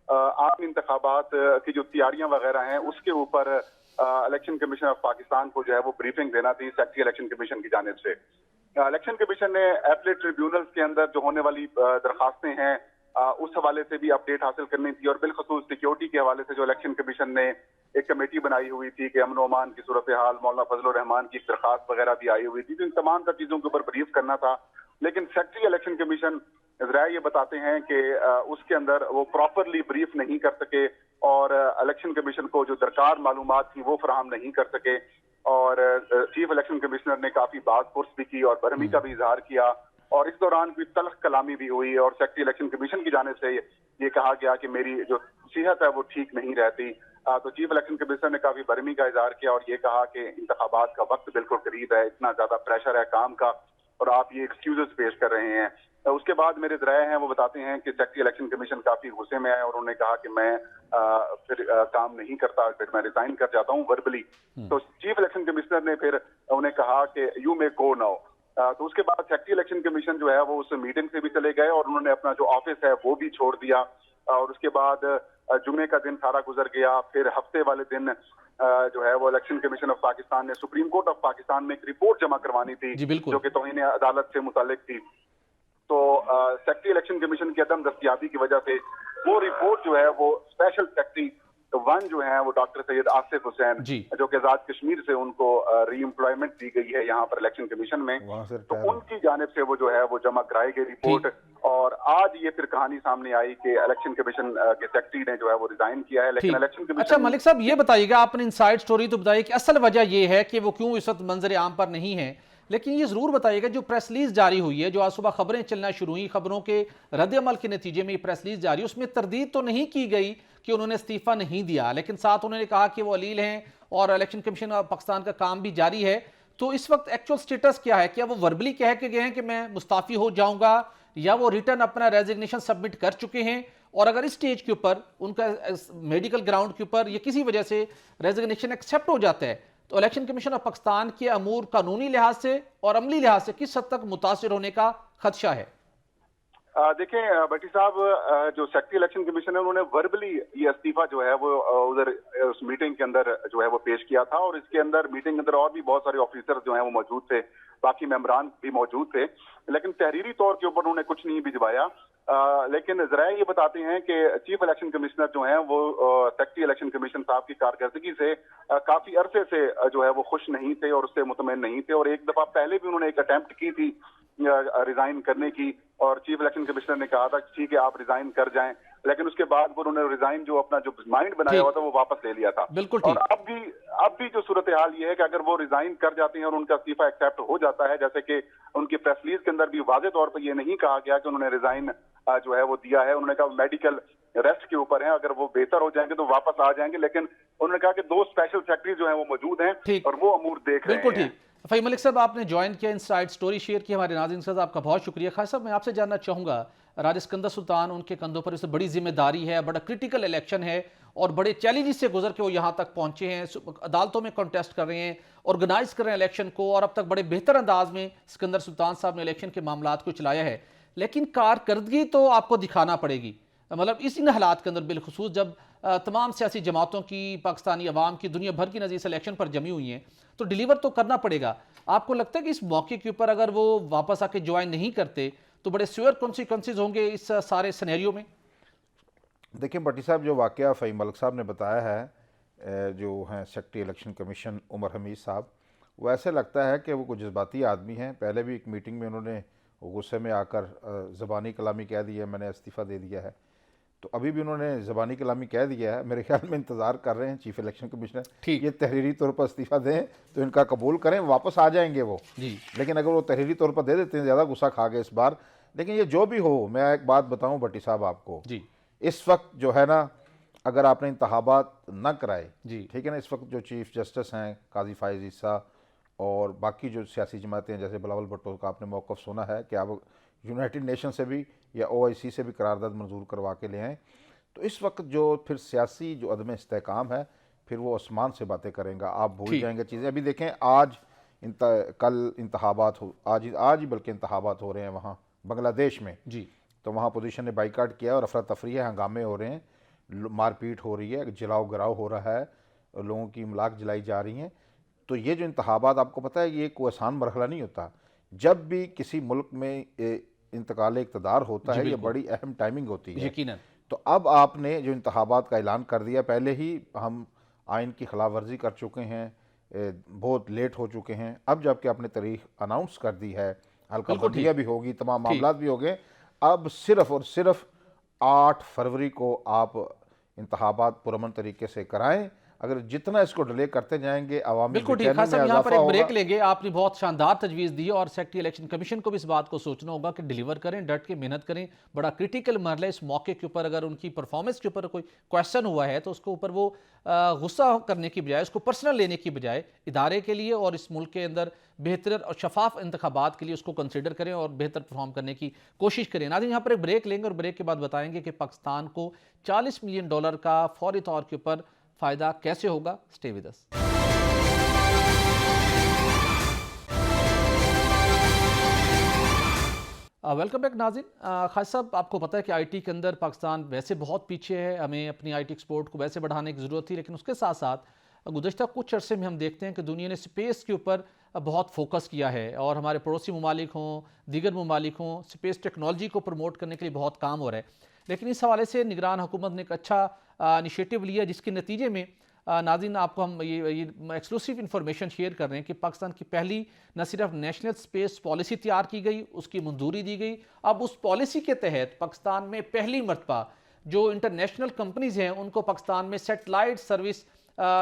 आम इंतखाबात की जो तैयारियां वगैरह हैं उसके ऊपर इलेक्शन कमीशन ऑफ पाकिस्तान को जो है वो ब्रीफिंग देना थी सेक्रेटरी इलेक्शन कमीशन की जानिब से। इलेक्शन कमीशन ने एपलेट ट्रिब्यूनल्स के अंदर जो होने वाली दरखास्तें हैं उस हवाले से भी अपडेट हासिल करनी थी, और बिलखसूस सिक्योरिटी के हवाले से जो इलेक्शन कमीशन ने एक कमेटी बनाई हुई थी कि अमन ओमान की सूरत हाल, मौलाना फजल रहमान की दरखास्त वगैरह भी आई हुई थी, तो इन तमाम तर चीजों के ऊपर ब्रीफ करना था। लेकिन सेक्रेटरी इलेक्शन कमीशन ज़राए ये बताते हैं कि उसके अंदर वो प्रॉपरली ब्रीफ नहीं कर सके और इलेक्शन कमीशन को जो दरकार मालूमात थी वो फराहम नहीं कर सके, और चीफ इलेक्शन कमिश्नर ने काफी बात भी की और बरहमी का भी इजहार किया, और इस दौरान कोई तल्ख कलामी भी हुई, और सेक्रेटरी इलेक्शन कमीशन की जाने से ये कहा गया कि मेरी जो सेहत है वो ठीक नहीं रहती। तो चीफ इलेक्शन कमिश्नर ने काफी बरहमी का इजहार किया और ये कहा कि इंतखाबात का वक्त बिल्कुल करीब है, इतना ज्यादा प्रेशर है काम का और आप ये एक्सक्यूजेस पेश कर रहे हैं। उसके बाद मेरे ज़राए हैं वो बताते हैं कि सेक्रेटरी इलेक्शन कमीशन काफी गुस्से में है और उन्होंने कहा कि मैं फिर काम नहीं करता, फिर मैं रिजाइन कर जाता हूँ वर्बली। तो चीफ इलेक्शन कमिश्नर ने फिर उन्हें कहा कि यू मे गो नाउ। तो उसके बाद सेक्रेटरी इलेक्शन कमीशन जो है वो उस मीटिंग से भी चले गए और उन्होंने अपना जो ऑफिस है वो भी छोड़ दिया, और उसके बाद जुमे का दिन सारा गुजर गया। फिर हफ्ते वाले दिन जो है वो इलेक्शन कमीशन ऑफ पाकिस्तान ने सुप्रीम कोर्ट ऑफ पाकिस्तान में एक रिपोर्ट जमा करवानी थी जो कि तौहीन अदालत से मुतालिक थी। तो सेक्रेटरी इलेक्शन कमीशन की अदम दस्तयाबी की वजह से वो रिपोर्ट जो है वो स्पेशल सेक्रेटरी वन जो है वो डॉक्टर सैयद आसिफ हुसैन, जी। जो कि आजाद कश्मीर से उनको री एम्प्लॉयमेंट दी गई है यहाँ पर इलेक्शन कमीशन में, वहाँ से तो रिटायर उनकी जानिब से वो जो है वो जमा कराई गई रिपोर्ट। और आज ये फिर कहानी सामने आई कि इलेक्शन कमीशन के सेक्रेटरी ने जो है वो रिजाइन किया है, लेकिन ठीक। Election commission. अच्छा मलिक साहब, ये बताइएगा, आपने इनसाइड स्टोरी तो बताई कि असल वजह ये है कि वो क्यों इस वक्त मंजर आम पर नहीं है, लेकिन ये जरूर बताइएगा जो प्रेस रिलीज जारी हुई है, जो आज सुबह खबरें चलना शुरू हुई, खबरों के रद्द-ए-अमल के नतीजे में ये प्रेस रिलीज जारी, उसमें तरदीद तो नहीं की गई कि उन्होंने इस्तीफा नहीं दिया, लेकिन साथ उन्होंने कहा कि वो अलील हैं और इलेक्शन कमीशन ऑफ पाकिस्तान का काम भी जारी है। तो इस वक्त एक्चुअल स्टेटस क्या है? क्या वो वर्बली कह के गए हैं कि मैं मुस्ताफी हो जाऊंगा, या वो रिटर्न अपना रेजिग्नेशन सबमिट कर चुके हैं? और अगर इस स्टेज के ऊपर उनका मेडिकल ग्राउंड के ऊपर या किसी वजह से रेजिग्नेशन एक्सेप्ट हो जाता है, तो इलेक्शन कमीशन ऑफ पाकिस्तान के अमूर कानूनी लिहाज से और अमली लिहाज से किस हद तक मुतासिर होने का खदशा है? देखें भट्टी साहब, जो सेक्रेटरी इलेक्शन कमीशन है उन्होंने वर्बली ये इस्तीफा जो है वो उधर उस मीटिंग के अंदर जो है वो पेश किया था, और इसके अंदर मीटिंग के अंदर और भी बहुत सारे ऑफिसर जो है वो मौजूद थे, बाकी मेंबरान भी मौजूद थे, लेकिन तहरीरी तौर के ऊपर उन्होंने कुछ नहीं भिजवाया। लेकिन जराए ये बताते हैं कि चीफ इलेक्शन कमिश्नर जो हैं वो सेक्रेटरी इलेक्शन कमीशन साहब की कारकर्दगी से काफी अरसे से जो है वो खुश नहीं थे और उससे मुतमईन नहीं थे, और एक दफा पहले भी उन्होंने एक अटेम्प्ट की थी रिजाइन करने की, और चीफ इलेक्शन कमिश्नर ने कहा था ठीक है आप रिजाइन कर जाएं, लेकिन उसके बाद वो उन्होंने रिजाइन जो अपना जो माइंड बनाया हुआ था वो वापस ले लिया था। बिल्कुल और ठीक। अब भी जो सूरत हाल ये है कि अगर वो रिजाइन कर जाते हैं और उनका इस्तीफा एक्सेप्ट हो जाता है, जैसे कि उनकी प्रेस रिलीज के अंदर भी वाजे तौर पर ये नहीं कहा गया कि उन्होंने रिजाइन जो है वो दिया है, उन्होंने कहा मेडिकल रेस्ट के ऊपर है, अगर वो बेहतर हो जाएंगे तो वापस आ जाएंगे, लेकिन उन्होंने कहा कि 2 स्पेशल सेक्रेटरी जो है वो मौजूद हैं और वो अमूर देख रहे हैं। बिल्कुल ठीक। फ़हीम मलिक साहब, आपने ज्वाइन किया, इनसाइड स्टोरी शेयर की हमारे नाज़रीन के साथ, आपका बहुत शुक्रिया। खास साहब, मैं आपसे जानना चाहूँगा, राजा सिकंदर सुल्तान, उनके कंधों पर इससे बड़ी जिम्मेदारी है, बड़ा क्रिटिकल इलेक्शन है और बड़े चैलेंजेस से गुजर के वो यहाँ तक पहुँचे हैं, अदालतों में कॉन्टेस्ट कर रहे हैं, ऑर्गेनाइज कर रहे हैं इलेक्शन को, और अब तक बड़े बेहतर अंदाज में सिकंदर सुल्तान साहब ने इलेक्शन के मामलात को चलाया है, लेकिन कारकर्दगी तो आपको दिखाना पड़ेगी। मतलब इस इन हालात के अंदर बिलखुसूस जब तमाम सियासी जमातों की, पाकिस्तानी अवाम की, दुनिया भर की नज़र इस इलेक्शन पर जमी हुई हैं, तो डिलीवर तो करना पड़ेगा। आपको लगता है कि इस मौके के ऊपर अगर वो वापस आके ज्वाइन नहीं करते तो बड़े सीवियर कॉन्सिक्वेंसेज होंगे इस सारे सिनेरियो में? देखिए भट्टी साहब, जो वाक़या फ़हीम मलिक साहब ने बताया है, जो हैं secretary election commission Umar Hamid साहब, वो ऐसे लगता है कि वो कुछ जज्बाती आदमी हैं। पहले भी एक मीटिंग में उन्होंने गुस्से में आकर ज़बानी कलामी कह दी है मैंने इस्तीफ़ा दे दिया है, तो अभी भी उन्होंने ज़बानी कलामी कह दिया है। मेरे ख्याल में इंतज़ार कर रहे हैं चीफ इलेक्शन कमिश्नर ये तहरीरी तौर पर इस्तीफ़ा दें तो इनका कबूल करें, वापस आ जाएंगे वो जी। लेकिन अगर वो तहरीरी तौर पर दे देते हैं, ज़्यादा गुस्सा खा गए इस बार। लेकिन ये जो भी हो, मैं एक बात बताऊँ भट्टी साहब आपको जी, इस वक्त जो है ना, अगर आपने इंतखाबात न कराए, ठीक है ना, इस वक्त जो चीफ जस्टिस हैं काजी फायज़ ईसा और बाकी जो सियासी जमातें हैं, जैसे बिलावल भुट्टो का आपने मौक़िफ़ सुना है कि आप यूनाइटेड नेशन से भी या OIC से भी करारदाद मंजूर करवा के ले आएँ, तो इस वक्त जो फिर सियासी जो अदम इस्तेहकाम है, फिर वो आसमान से बातें करेंगे, आप भूल जाएंगे चीज़ें। अभी देखें, आज कल इंतखाबात हो, आज ही बल्कि इंतखाबात हो रहे हैं वहाँ बांग्लादेश में जी, तो वहाँ अपोजिशन ने बाइकाट किया और अफरा तफरी है, हंगामे हो रहे हैं, मारपीट हो रही है, जलाओ गराव हो रहा है, लोगों की इमलाक जलाई जा रही हैं। तो ये जो इंतखाबात, आपको पता है ये कोई आसान मरहला नहीं होता। जब भी किसी मुल्क में इंतकाल इक़्तिदार होता है, ये बड़ी अहम टाइमिंग होती है यकीनन। तो अब आपने जो इंतखाबात का ऐलान कर दिया, पहले ही हम आइन की खिलाफ वर्जी कर चुके हैं, बहुत लेट हो चुके हैं, अब जबकि आपने तारीख अनाउंस कर दी है, हल्का बंदियाँ भी होगी, तमाम मामला भी हो गए, अब सिर्फ और सिर्फ 8 फरवरी को आप इंतखाबात पुरअमन तरीके से कराएं। अगर जितना इसको डिले करते जाएंगे, आवामी बिल्कुल ठीक। खास साहब, यहाँ पर एक ब्रेक लेंगे। आपने बहुत शानदार तजवीज़ दी और सेक्रेटरी इलेक्शन कमीशन को भी इस बात को सोचना होगा कि डिलीवर करें, डट के मेहनत करें। बड़ा क्रिटिकल मरला इस मौके के ऊपर, अगर उनकी परफॉर्मेंस के ऊपर कोई क्वेश्चन हुआ है तो उसके ऊपर वो गुस्सा करने की बजाय, उसको पर्सनल लेने की बजाय, इदारे के लिए और इस मुल्क के अंदर बेहतर और शफाफ इंतखाबात के लिए उसको कंसिडर करें और बेहतर परफॉर्म करने की कोशिश करें। नाज़रीन, यहाँ पर एक ब्रेक लेंगे और ब्रेक के बाद बताएंगे कि पाकिस्तान को $40 मिलियन का फौरी तौर के ऊपर फ़ायदा कैसे होगा। Stay with us. Welcome back नाज़रीन। खास साहब, आपको पता है कि IT के अंदर पाकिस्तान वैसे बहुत पीछे है, हमें अपनी IT एक्सपोर्ट को वैसे बढ़ाने की ज़रूरत थी, लेकिन उसके साथ साथ गुज़श्ता कुछ अरसे में हम देखते हैं कि दुनिया ने स्पेस के ऊपर बहुत फोकस किया है और हमारे पड़ोसी ममालिक हों, दीगर ममालिक हों, स्पेस टेक्नोलॉजी को प्रमोट करने के लिए बहुत काम हो रहा है। लेकिन इस हवाले से निगरान हुकूमत ने एक अच्छा इनिशिएटिव लिया, जिसके नतीजे में नाज़रीन आपको हम ये एक्सक्लूसिव इन्फॉर्मेशन शेयर कर रहे हैं कि पाकिस्तान की पहली न सिर्फ नेशनल स्पेस पॉलिसी तैयार की गई, उसकी मंजूरी दी गई। अब उस पॉलिसी के तहत पाकिस्तान में पहली मरतबा जो इंटरनेशनल कंपनीज हैं उनको पाकिस्तान में सेटेलाइट सर्विस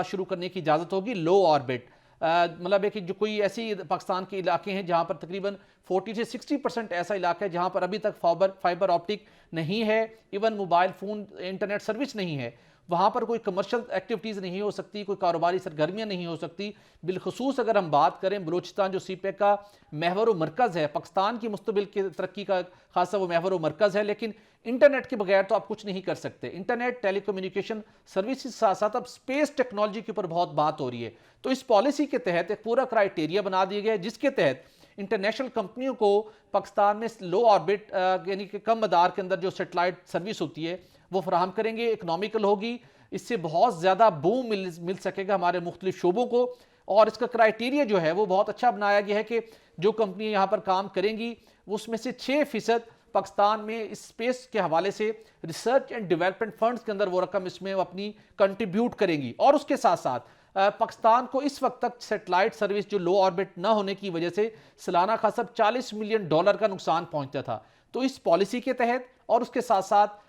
शुरू करने की इजाज़त होगी, लो ऑर्बिट। मतलब है कि जो कोई ऐसी पाकिस्तान के इलाके हैं जहाँ पर तकरीबन 40 से 60% ऐसा इलाका है जहाँ पर अभी तक फाइबर ऑप्टिक नहीं है, even mobile phone internet service नहीं है, वहाँ पर कोई कमर्शियल एक्टिविटीज़ नहीं हो सकती, कोई कारोबारी सरगर्मियाँ नहीं हो सकती। बिलखसूस अगर हम बात करें बलूचिस्तान जो सीपेक का महवर व मरकज़ है, पाकिस्तान की मुस्तबिल की तरक्की का खासा वो महवर व मरकज़ है, लेकिन इंटरनेट के बगैर तो आप कुछ नहीं कर सकते। इंटरनेट, टेलीकम्युनिकेशन सर्विसेज साथ साथ अब स्पेस टेक्नोलॉजी के ऊपर बहुत बात हो रही है। तो इस पॉलिसी के तहत एक पूरा क्राइटेरिया बना दिया गया है, जिसके तहत इंटरनेशनल कंपनियों को पाकिस्तान में लो ऑर्बिट यानी कि कम मदार के अंदर जो सेटेलाइट सर्विस होती है वो फराहम करेंगे। इकोनॉमिकल होगी, इससे बहुत ज़्यादा बूम मिल सकेगा हमारे मुख्तलिफ शोबों को। और इसका क्राइटेरिया जो है वो बहुत अच्छा बनाया गया है कि जो कंपनियाँ यहाँ पर काम करेंगी उसमें से 6% पाकिस्तान में इस स्पेस के हवाले से रिसर्च एंड डेवलपमेंट फंड्स के अंदर वो रकम इसमें अपनी कंट्रीब्यूट करेंगी। और उसके साथ साथ पाकिस्तान को इस वक्त तक सेटेलाइट सर्विस जो लो ऑर्बिट ना होने की वजह से सालाना खासा $40 मिलियन का नुकसान पहुंचता था। तो इस पॉलिसी के तहत और उसके साथ साथ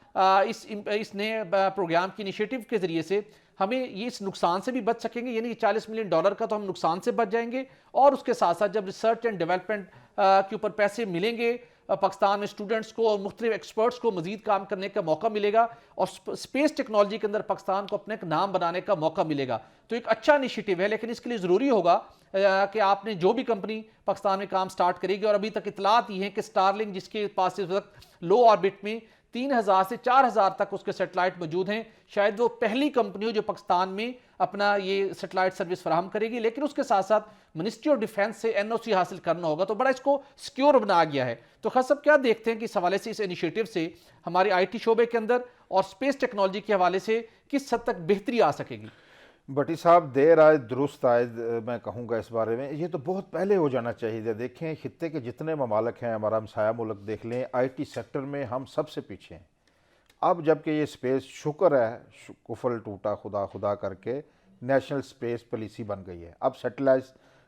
इस नए प्रोग्राम की इनिशिएटिव के जरिए से हमें ये इस नुकसान से भी बच सकेंगे, यानी $40 मिलियन का तो हम नुकसान से बच जाएंगे। और उसके साथ साथ जब रिसर्च एंड डेवलपमेंट के ऊपर पैसे मिलेंगे पाकिस्तान में स्टूडेंट्स को और मुख्तलिफ एक्सपर्ट्स को मजीद काम करने का मौका मिलेगा और स्पेस टेक्नोलॉजी के अंदर पाकिस्तान को अपने एक नाम बनाने का मौका मिलेगा। तो एक अच्छा इनिशिएटिव है, लेकिन इसके लिए ज़रूरी होगा कि आपने जो भी कंपनी पाकिस्तान में काम स्टार्ट करेगी, और अभी तक इतलात ये है कि स्टारलिंक जिसके पास इस वक्त लो ऑर्बिट में 3000 से 4000 तक उसके सेटेलाइट मौजूद हैं, शायद वो पहली कंपनी हो जो पाकिस्तान में अपना ये सेटेलाइट सर्विस फराहम करेगी। लेकिन उसके साथ साथ मिनिस्ट्री ऑफ डिफेंस से NOC हासिल करना होगा, तो बड़ा इसको सिक्योर बनाया गया है। तो खास सब क्या देखते हैं कि इस हवाले से, इस इनिशिएटिव से हमारे IT शोबे के अंदर और स्पेस टेक्नोलॉजी के हवाले से किस हद तक बेहतरी आ सकेगी? भट्टी साहब, देर आए दुरुस्त आए, मैं कहूँगा इस बारे में। ये तो बहुत पहले हो जाना चाहिए। देखें खित्ते के जितने ममालिक हैं, हमारा हमसाया मुल्क देख लें, IT सेक्टर में हम सबसे पीछे हैं। अब जबकि ये स्पेस, शुक्र है कुफल टूटा खुदा खुदा करके, नेशनल स्पेस पॉलिसी बन गई है। अब सैटेलाइट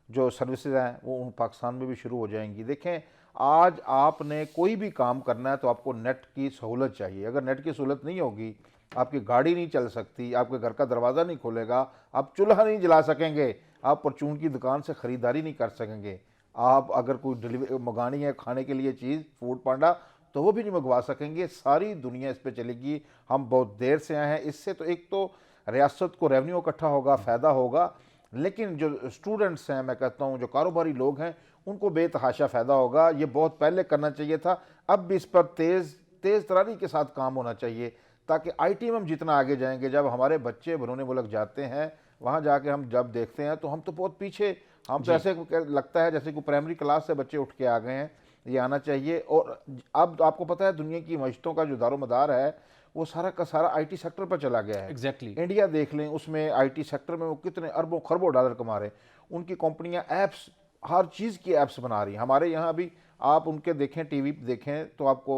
जो सर्विसेज हैं वो उन पाकिस्तान में भी शुरू हो जाएंगी। देखें, आज आपने कोई भी काम करना है तो आपको नेट की सहूलत चाहिए। अगर नेट की सहूलत नहीं होगी, आपकी गाड़ी नहीं चल सकती, आपके घर का दरवाज़ा नहीं खोलेगा, आप चूल्हा नहीं जला सकेंगे, आप परचून की दुकान से ख़रीदारी नहीं कर सकेंगे, आप अगर कोई डिलीवरी मंगानी है खाने के लिए चीज़, फूड पांडा, तो वो भी नहीं मंगवा सकेंगे। सारी दुनिया इस पे चलेगी। हम बहुत देर से आए हैं। इससे तो एक तो रियासत को रेवेन्यू इकट्ठा होगा, फ़ायदा होगा, लेकिन जो स्टूडेंट्स हैं, मैं कहता हूँ जो कारोबारी लोग हैं, उनको बेतहाशा फ़ायदा होगा। ये बहुत पहले करना चाहिए था। अब भी इस पर तेज़ तरारी के साथ काम होना चाहिए, ताकि IT में हम जितना आगे जाएंगे, जब हमारे बच्चे बरूने मुल्क जाते हैं, वहाँ जाके हम जब देखते हैं तो हम तो बहुत पीछे, हम तो ऐसे लगता है जैसे कोई प्राइमरी क्लास से बच्चे उठ के आ गए हैं। ये आना चाहिए। और अब आपको पता है दुनिया की मशतों का जो दारोमदार है वो सारा का सारा IT सेक्टर पर चला गया है। एग्जैक्टली। इंडिया देख लें, उसमें IT सेक्टर में वो कितने अरबों खरबों डॉलर कमा रहे हैं। उनकी कंपनियां ऐप्स, हर चीज़ की ऐप्स बना रही हैं। हमारे यहाँ भी आप उनके देखें, TV देखें तो आपको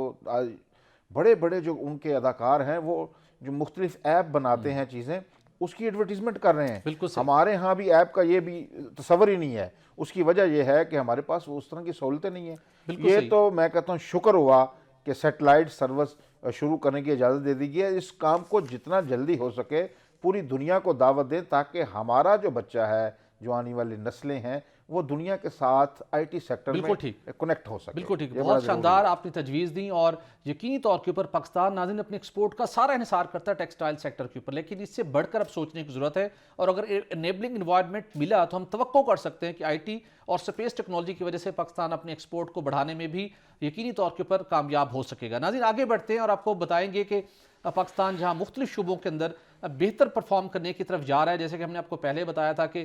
बड़े बड़े जो उनके अदाकार हैं वो जो मुख्तलिफ ऐप बनाते हैं चीज़ें, उसकी एडवर्टीजमेंट कर रहे हैं। हमारे यहाँ भी ऐप का ये भी तस्वर ही नहीं है। उसकी वजह यह है कि हमारे पास उस तरह की सहूलतें नहीं है। ये तो मैं कहता हूँ शुक्र हुआ कि सेटेलाइट सर्विस शुरू करने की इजाज़त दे दी गई है। इस काम को जितना जल्दी हो सके पूरी दुनिया को दावत दें, ताकि हमारा जो बच्चा है, जो आने वाली नस्लें हैं, वो दुनिया के साथ IT सेक्टर में कनेक्ट हो सके। बिल्कुल ठीक, बहुत शानदार आपने तजवीज़ दी। और यकीनी तौर के ऊपर पाकिस्तान नाज़रीन अपने एक्सपोर्ट का सारा इन्हिसार करता है टेक्सटाइल सेक्टर के ऊपर, लेकिन इससे बढ़कर अब सोचने की ज़रूरत है। और अगर एनेबलिंग इन्वायरमेंट मिला तो हम तवक्को कर सकते हैं कि IT और स्पेस टेक्नोलॉजी की वजह से पाकिस्तान अपने एक्सपोर्ट को बढ़ाने में भी यकीनी तौर के ऊपर कामयाब हो सकेगा। नाज़रीन, आगे बढ़ते हैं और आपको बताएंगे कि पाकिस्तान जहां मुख्तलिफ शुबों के अंदर बेहतर परफॉर्म करने की तरफ जा रहा है, जैसे कि हमने आपको पहले बताया था कि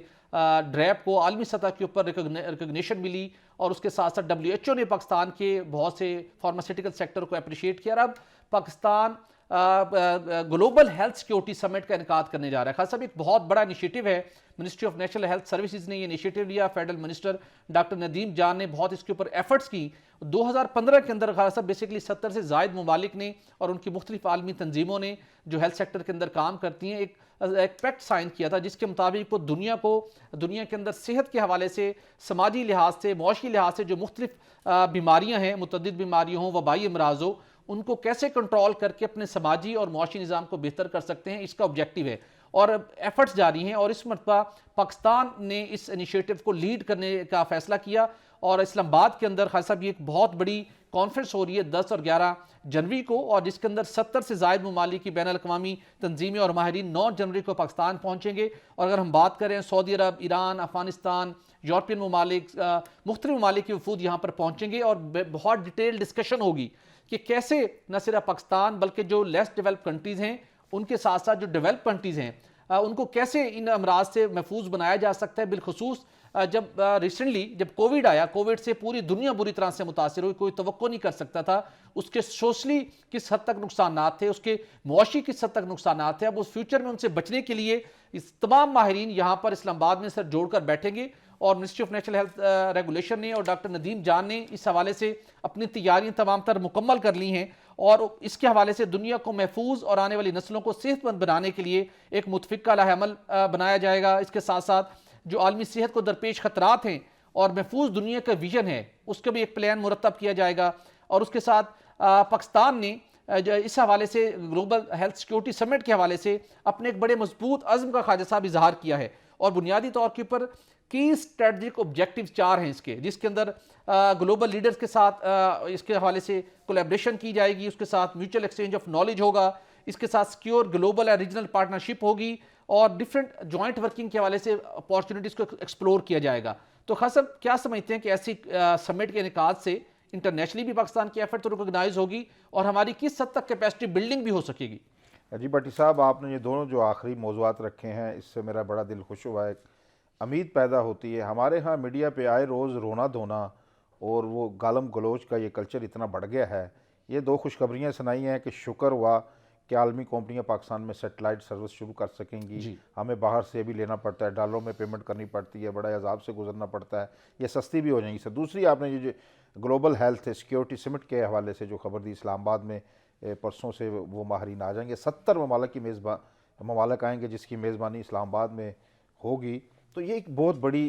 ड्रैप को आलमी सतह के ऊपर रिकग्निशन मिली, और उसके साथ साथ WHO ने पाकिस्तान के बहुत से फार्मास्यूटिकल सेक्टर को अप्रिशिएट किया। अब Pakistan global health security summit का इनकाद करने जा रहा है। खास साहब, एक बहुत बड़ा इनिशिएटिव है, ministry of national health services ने ये इनिशिएटिव लिया, फेडरल मिनिस्टर डॉक्टर नदीम जान ने बहुत इसके ऊपर एफर्ट्स की। 2015 के अंदर खास साहब बेसिकली 70 से ज़ायद ममालिक ने और उनकी मुख्तलिफ आलमी तंजीमों ने जो हेल्थ सेक्टर के अंदर काम करती हैं एक पैक्ट साइन किया था, जिसके मुताबिक वो दुनिया के अंदर सेहत के हवाले से, समाजी लिहाज से, मुआशी लिहाज से जो मुख्तलिफ बीमारियाँ हैं, मुतअद्दिद बीमारियाँ हों, वबाई अमराज हो, उनको कैसे कंट्रोल करके अपने समाजी और मुआशी निज़ाम को बेहतर कर सकते हैं, इसका ऑब्जेक्टिव है और एफर्ट्स जारी हैं। और इस मरतबा पाकिस्तान ने इस इनिशिएटिव को लीड करने का फैसला किया और इस्लामाबाद के अंदर खास साहब ये एक बहुत बड़ी कॉन्फ्रेंस हो रही है 10 और 11 जनवरी को, और जिसके अंदर 70 से ज़ायद ममालिक की बैन अल-अक़वामी तंजीमें और माहिरीन 9 जनवरी को पाकिस्तान पहुँचेंगे। और अगर हम बात करें सऊदी अरब, ईरान, अफगानिस्तान, यूरोपियन ममालिक, मुख्तलिफ ममालिक के वफूद यहाँ पर पहुँचेंगे और बहुत डिटेल डिस्कशन होगी कि कैसे न सिर्फ पाकिस्तान बल्कि जो लेस डेवलप कंट्रीज़ हैं उनके साथ साथ जो डेवलप कंट्रीज़ हैं उनको कैसे इन अमराज से महफूज बनाया जा सकता है। बिलखुसूस जब रिसेंटली जब कोविड आया, कोविड से पूरी दुनिया बुरी तरह से मुतासिर हुई, कोई तवक्को नहीं कर सकता था उसके सोशली किस हद तक नुकसान थे, उसके मुआशी किस हद तक नुकसान थे। अब उस फ्यूचर में उनसे बचने के लिए इस तमाम माहिरीन यहाँ पर इस्लामाबाद में सर जोड़कर बैठेंगे और ministry of national health regulation ने और डॉक्टर नदीम जान ने इस हवाले से अपनी तैयारियां तमाम तर मुकम्मल कर ली हैं और इसके हवाले से दुनिया को महफूज और आने वाली नस्लों को सेहतमंद बनाने के लिए एक मुतफिका लाहेअमल बनाया जाएगा। इसके साथ साथ जो आलमी सेहत को दरपेश खतरात हैं और महफूज दुनिया का विजन है उसका भी एक प्लान मुरतब किया जाएगा। और उसके साथ पाकिस्तान ने इस हवाले से ग्लोबल हेल्थ सिक्योरिटी समिट के हवाले से अपने एक बड़े मजबूत अज़्म का ख्वाजा साहब इजहार किया है और बुनियादी तौर के ऊपर की स्ट्रेटजिक ऑब्जेक्टिव 4 हैं इसके, जिसके अंदर ग्लोबल लीडर्स के साथ इसके हवाले से कोलैबोरेशन की जाएगी, उसके साथ म्यूचुअल एक्सचेंज ऑफ नॉलेज होगा, इसके साथ सिक्योर ग्लोबल और रीजनल पार्टनरशिप होगी और डिफरेंट जॉइंट वर्किंग के हवाले से अपॉर्चुनिटीज़ को एक्सप्लोर किया जाएगा। तो खास साहब क्या समझते हैं कि ऐसी समिट के इनेकाद से इंटरनेशनली भी पाकिस्तान की एफर्ट तो रिकॉग्नाइज होगी और हमारी किस हद तक कैपेसिटी बिल्डिंग भी हो सकेगी? जी भट्टी साहब, आपने ये दोनों जो आखिरी मौज़ूआत रखे हैं इससे मेरा बड़ा दिल खुश हुआ है, उम्मीद पैदा होती है। हमारे यहाँ मीडिया पे आए रोज़ रोना धोना और वो गालम गलोच का ये कल्चर इतना बढ़ गया है। ये 2 खुशखबरियाँ सुनाई हैं कि शुक्र हुआ कि आलमी कंपनियां पाकिस्तान में सेटेलाइट सर्विस शुरू कर सकेंगी। हमें बाहर से भी लेना पड़ता है, डॉलरों में पेमेंट करनी पड़ती है, बड़ा अजाब से गुजरना पड़ता है, ये सस्ती भी हो जाएंगी। सर दूसरी, आपने ये जो ग्लोबल हेल्थ सिक्योरिटी समिट के हवाले से जो खबर दी, इस्लामाबाद में परसों से वो माहरीन आ जाएंगे, 70 ममालिक की ममालिक आएंगे जिसकी मेज़बानी इस्लामाबाद में होगी। तो ये एक बहुत बड़ी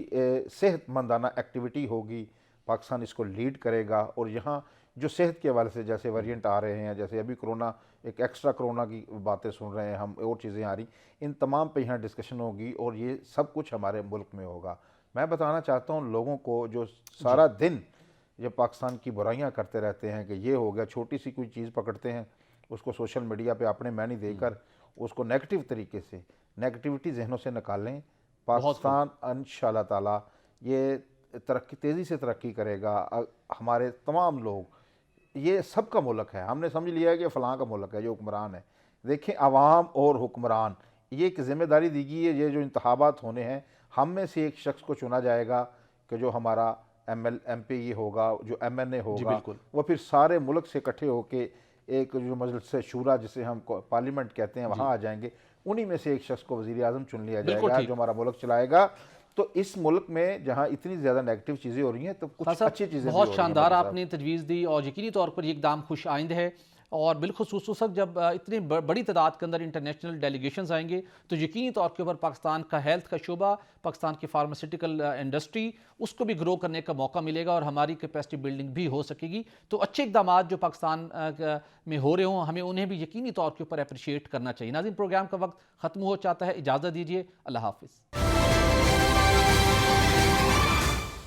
सेहतमंदाना एक्टिविटी होगी, पाकिस्तान इसको लीड करेगा। और यहाँ जो सेहत के हवाले से जैसे वेरिएंट आ रहे हैं, जैसे अभी कोरोना एक एक्स्ट्रा कोरोना की बातें सुन रहे हैं हम, और चीज़ें आ रही, इन तमाम पे यहाँ डिस्कशन होगी और ये सब कुछ हमारे मुल्क में होगा। मैं बताना चाहता हूँ लोगों को जो सारा दिन जब पाकिस्तान की बुराइयां करते रहते हैं कि ये हो गया, छोटी सी कोई चीज़ पकड़ते हैं उसको सोशल मीडिया पे अपने मैनी देकर उसको नेगेटिव तरीके से, नेगेटिविटी जहनों से निकालें। पाकिस्तान इंशाअल्लाह ताला ये तेज़ी से तरक्की करेगा। हमारे तमाम लोग, ये सब का मुल्क है, हमने समझ लिया है कि फ़लाँ का मुल्क है जो हुक्मरान है। देखें, अवाम और हुक्मरान, ये एक ज़िम्मेदारी दी गई है। ये जो इंतखाबात होने हैं, हम में से एक शख्स को चुना जाएगा कि जो हमारा MP होगा, जो MNA होगा, वो फिर सारे मुल्क से इकट्ठे होके एक जो मजलिस शूरा जिसे हम पार्लियामेंट कहते हैं वहाँ आ जाएंगे। उन्हीं में से एक शख्स को वज़ीर आज़म चुन लिया जाएगा जो हमारा मुल्क चलाएगा। तो इस मुल्क में जहाँ इतनी ज़्यादा नेगेटिव चीज़ें हो रही हैं तो कुछ अच्छी चीज़ें बहुत शानदार आपने तजवीज़ दी और यकीनी तौर पर ये एकदम खुश आइंद है। और बिलखुसूस जब इतनी बड़ी तादाद के अंदर इंटरनेशनल डेलीगेशंस आएंगे तो यकीनी तौर के ऊपर पाकिस्तान का हेल्थ का शोबा, पाकिस्तान की फार्मास्यूटिकल इंडस्ट्री, उसको भी ग्रो करने का मौका मिलेगा और हमारी कैपेसिटी बिल्डिंग भी हो सकेगी। तो अच्छे इक़दाम जो पाकिस्तान में हो रहे हों, हमें उन्हें भी यकीनी तौर के ऊपर अप्रिशिएट करना चाहिए। नाज़रीन, प्रोग्राम का वक्त ख़त्म हो जाता है, इजाज़त दीजिए, अल्लाह हाफ़िज़।